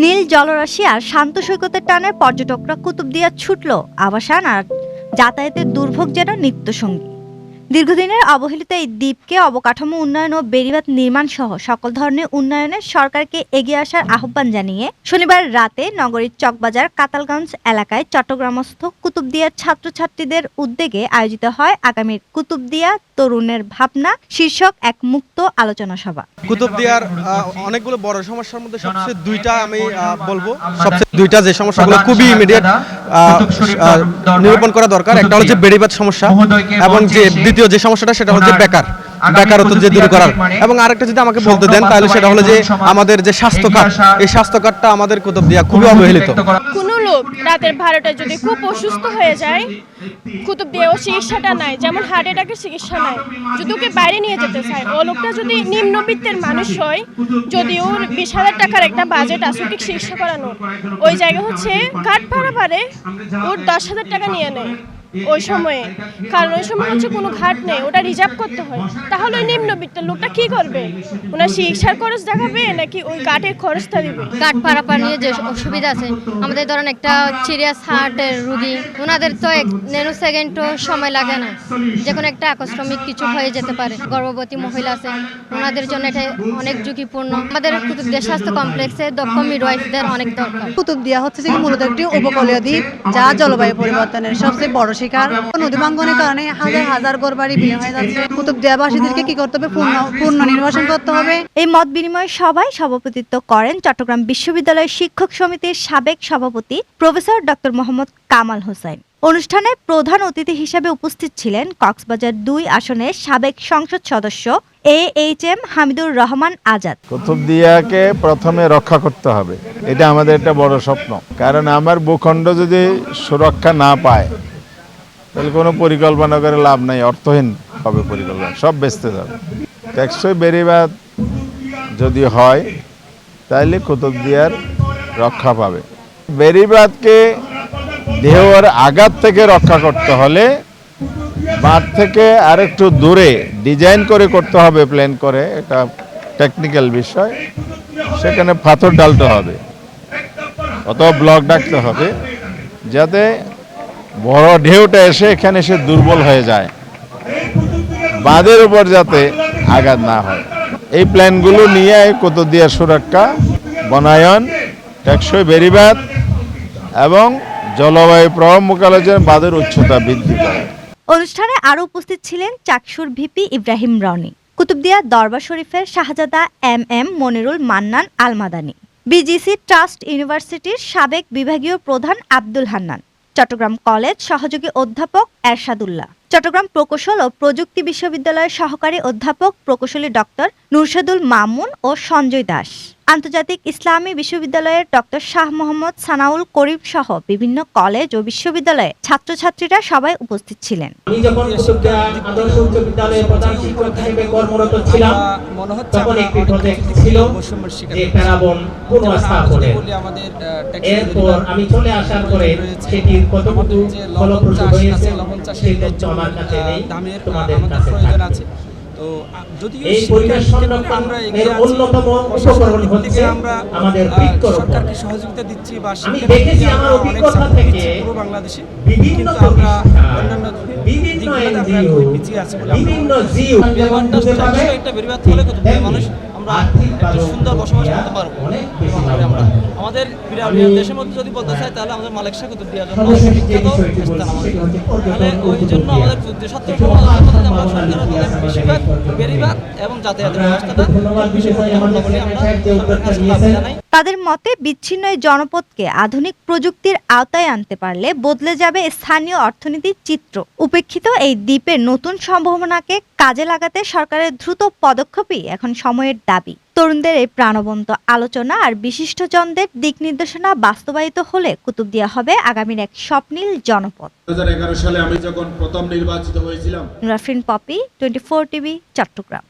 নীল জলরাশি আর শান্ত সৈকতের টানে পর্যটকরা কুতুবদিয়া ছুটল আবাসন আর যাতায়াতের দুর্ভোগ যেন নিত্যসঙ্গী। দীর্ঘদিনের অবহেলিত এই দ্বীপকে অবকাঠামো উন্নয়ন ও বেড়িবাঁধ নির্মাণ সহ সকল ধরনের উন্নয়নে সরকারকে এগিয়ে আসার আহ্বান জানিয়ে শনিবার রাতে নগরীর চকবাজার কাতালগঞ্জ এলাকায় চট্টগ্রামস্থ কুতুবদিয়ার ছাত্রছাত্রীদের উদ্যোগে আয়োজিত হয় আগামীর কুতুবদিয়া তরুণের ভাবনা শীর্ষক এক মুক্ত আলোচনা সভা। কুতুবদিয়ার অনেকগুলো বড় সমস্যার মধ্যে সবচেয়ে দুইটা আমি বলবো, সবচেয়ে দুইটা যে সমস্যাগুলো খুবই ইমিডিয়েট নিরূপণ করা দরকার। একটা হচ্ছে বেড়িবাঁধ সমস্যা এবং যে দ্বিতীয় যে সমস্যাটা সেটা হচ্ছে বেকারত্ব যে দূর করার। এবং আরেকটা যদি আমাকে বলতে দেন তাহলে সেটা হলো যে আমাদের যে স্বাস্থ্য কার্ড, এই স্বাস্থ্য কার্ডটা আমাদের কুতুবদিয়া খুবই অবহেলিত। কোনো লোক রাতের 12টায় যদি খুব অসুস্থ হয়ে যায়, কুতুবদিয়াও চিকিৎসাটা নাই, যেমন হার্ট অ্যাটাকের চিকিৎসা নাই। যদি ওকে বাইরে নিয়ে যেতে চায়, ও লোকটা যদি নিম্নবিত্তের মানুষ হয়, যদি ওর 20,000 টাকার একটা বাজেট আছে ওকে চিকিৎসা করানোর, ওই জায়গা হচ্ছে কাঠ ভাড়া পারে ওর 10,000 টাকা নিয়ে নেয় ওই সময়ে। কারণ ওই সময় হচ্ছে কোনো ঘাট নেই, ওটা রিজার্ভ করতে হয়। তাহলে ওই নিম্নবিত্তের লোকটা কি করবে? ওনার চিকিৎসার খরচ দেখাবে নাকি ওই ঘাটের খরচটা দিবে? ঘাট পারাপার নিয়ে যে অসুবিধা আছে, আমাদের ধরেন একটা সিরিয়াস হার্টের রুগী, ওনাদের তো ন্যানো সেকেন্ডও সময় লাগে না, যে কোনো একটা আকস্মিক কিছু হয়ে যেতে পারে। গর্ভবতী মহিলা আছে, ওনাদের জন্য এটা অনেক ঝুঁকিপূর্ণ। আমাদের কুতুবদিয়া স্বাস্থ্য কমপ্লেক্সে দক্ষ মিডওয়াইফদের অনেক দরকার। কুতুবদিয়া হচ্ছে যে মূলত একটি উপকূলীয় দ্বীপ, যা জলবায়ু পরিবর্তনের সবচেয়ে বড় শিকার। নদী ভাঙ্গনের কারণে হাজার হাজার ঘরবাড়ি বিলীন হয়ে যাচ্ছে। কুতুবদিয়াবাসীদেরকে কি করতে হবে? পূর্ণ নির্বাসন করতে হবে। এই মত বিনিময় সভায় সভাপতিত্ব করেন চট্টগ্রাম বিশ্ববিদ্যালয় শিক্ষক সমিতির সাবেক সভাপতি প্রফেসর ডক্টর মোহাম্মদ কামাল হোসেন। অনুষ্ঠানে প্রধান অতিথি হিসেবে উপস্থিত ছিলেন কক্সবাজার 2 আসনের সাবেক সংসদ সদস্য AHM হামিদুর রহমান আজাদ। কুতুবদিয়াকে প্রথমে রক্ষা করতে হবে, এটা আমাদের একটা বড় স্বপ্ন। কারণ আমার ভূখণ্ড যদি সুরক্ষা না পায় তাহলে কোনো পরিকল্পনা করে লাভ নাই, অর্থহীন হবে পরিকল্পনা, সব বেচতে যাবে। টেকসই বেড়িবাঁধ যদি হয় তাহলে কুতুবদিয়ার রক্ষা পাবে। বেড়িবাঁধকে ঢেউয়ের আঘাত থেকে রক্ষা করতে হলে বাঁধ থেকে আরেকটু দূরে ডিজাইন করে করতে হবে, প্ল্যান করে, এটা টেকনিক্যাল বিষয়। সেখানে পাথর ডালতে হবে অথবা ব্লক ডাকতে হবে, যাতে বড় ঢেউটা এসে এখানে এসে দুর্বল হয়ে যায়, বাঁধের উপর যাতে আঘাত না হয়। এই প্ল্যানগুলো নিয়ে কুতুবদিয়ার সুরক্ষা, বনায়ন, টেকসই বেড়িবাঁধ এবং জলবায়ু প্রভাব মোকাবেলার জন্য বাঁধের উচ্চতা বৃদ্ধি করে। অনুষ্ঠানে আরও উপস্থিত ছিলেন চাকসুর ভিপি ইব্রাহিম রনি, কুতুবদিয়া দরবার শরীফের শাহজাদা MM মনিরুল মান্নান আল মাদানী, BGC ট্রাস্ট ইউনিভার্সিটির সাবেক বিভাগীয় প্রধান আব্দুল হান্নান, চট্টগ্রাম কলেজ সহযোগী অধ্যাপক এরশাদুল্লাহ, চট্টগ্রাম প্রকৌশল ও প্রযুক্তি বিশ্ববিদ্যালয়ের সহকারী অধ্যাপক প্রকৌশলী ডক্টর নুরশেদুল মামুন ও সঞ্জয় দাস, আন্তর্জাতিক ইসলামী বিশ্ববিদ্যালয়ের ডক্টর শাহ মোহাম্মদ সানাউল করিম সহ বিভিন্ন কলেজ ও বিশ্ববিদ্যালয়ে ছাত্রছাত্রীরা সবাই উপস্থিত ছিলেন। আমি যখন কুতুবদিয়া আদর্শ উচ্চ বিদ্যালয়ে প্রধান শিক্ষক হিসেবে কর্মরত ছিলাম, তখন একটি প্রজেক্ট ছিল যে প্যারাবন পুনঃস্থাপনের। এরপর আমি চলে আসার পরে সেটির কতটুকু ফলপ্রসূ হয়েছে সেই তথ্য আমার কাছে নেই, তোমাদের কাছে আছে। এই পরিবেশ সংরক্ষণের অন্যতম উপকরণ হচ্ছে আমাদের বৃক্ষরোপণ। সহযোগিতা দিচ্ছি বা আমি দেখেছি আমার অভিজ্ঞতা থেকে বিভিন্ন বিভিন্ন জীব মানুষ সুন্দর বসবাস করতে পারবো। আমাদের দেশের মধ্যে যদি বলতে চাই তাহলে আমাদের মালেকশা কুতুবদিয়ার জন্য ওই জন্য আমাদের বেশিরভাগ বেড়িবাঁধ এবং যাতায়াতের ব্যবস্থাটা জানাই। তাদের মতে বিচ্ছিন্ন এই জনপদকে আধুনিক প্রযুক্তির আওতায় আনতে পারলে বদলে যাবে স্থানীয় অর্থনীতির চিত্র। উপেক্ষিত এই দ্বীপের নতুন সম্ভাবনাকে কাজে লাগাতে সরকারের দ্রুত পদক্ষেপই এখন সময়ের দাবি। তরুণদের এই প্রাণবন্ত আলোচনা আর বিশিষ্টজনদের দিক নির্দেশনা বাস্তবায়িত হলে কুতুবদিয়া হবে আগামীর এক স্বপ্নীল জনপদ। 2011 সালে আমি যখন প্রথম নির্বাচিত হয়েছিলাম। নুরাফরিন পপি, 24 টিভি, চট্টগ্রাম।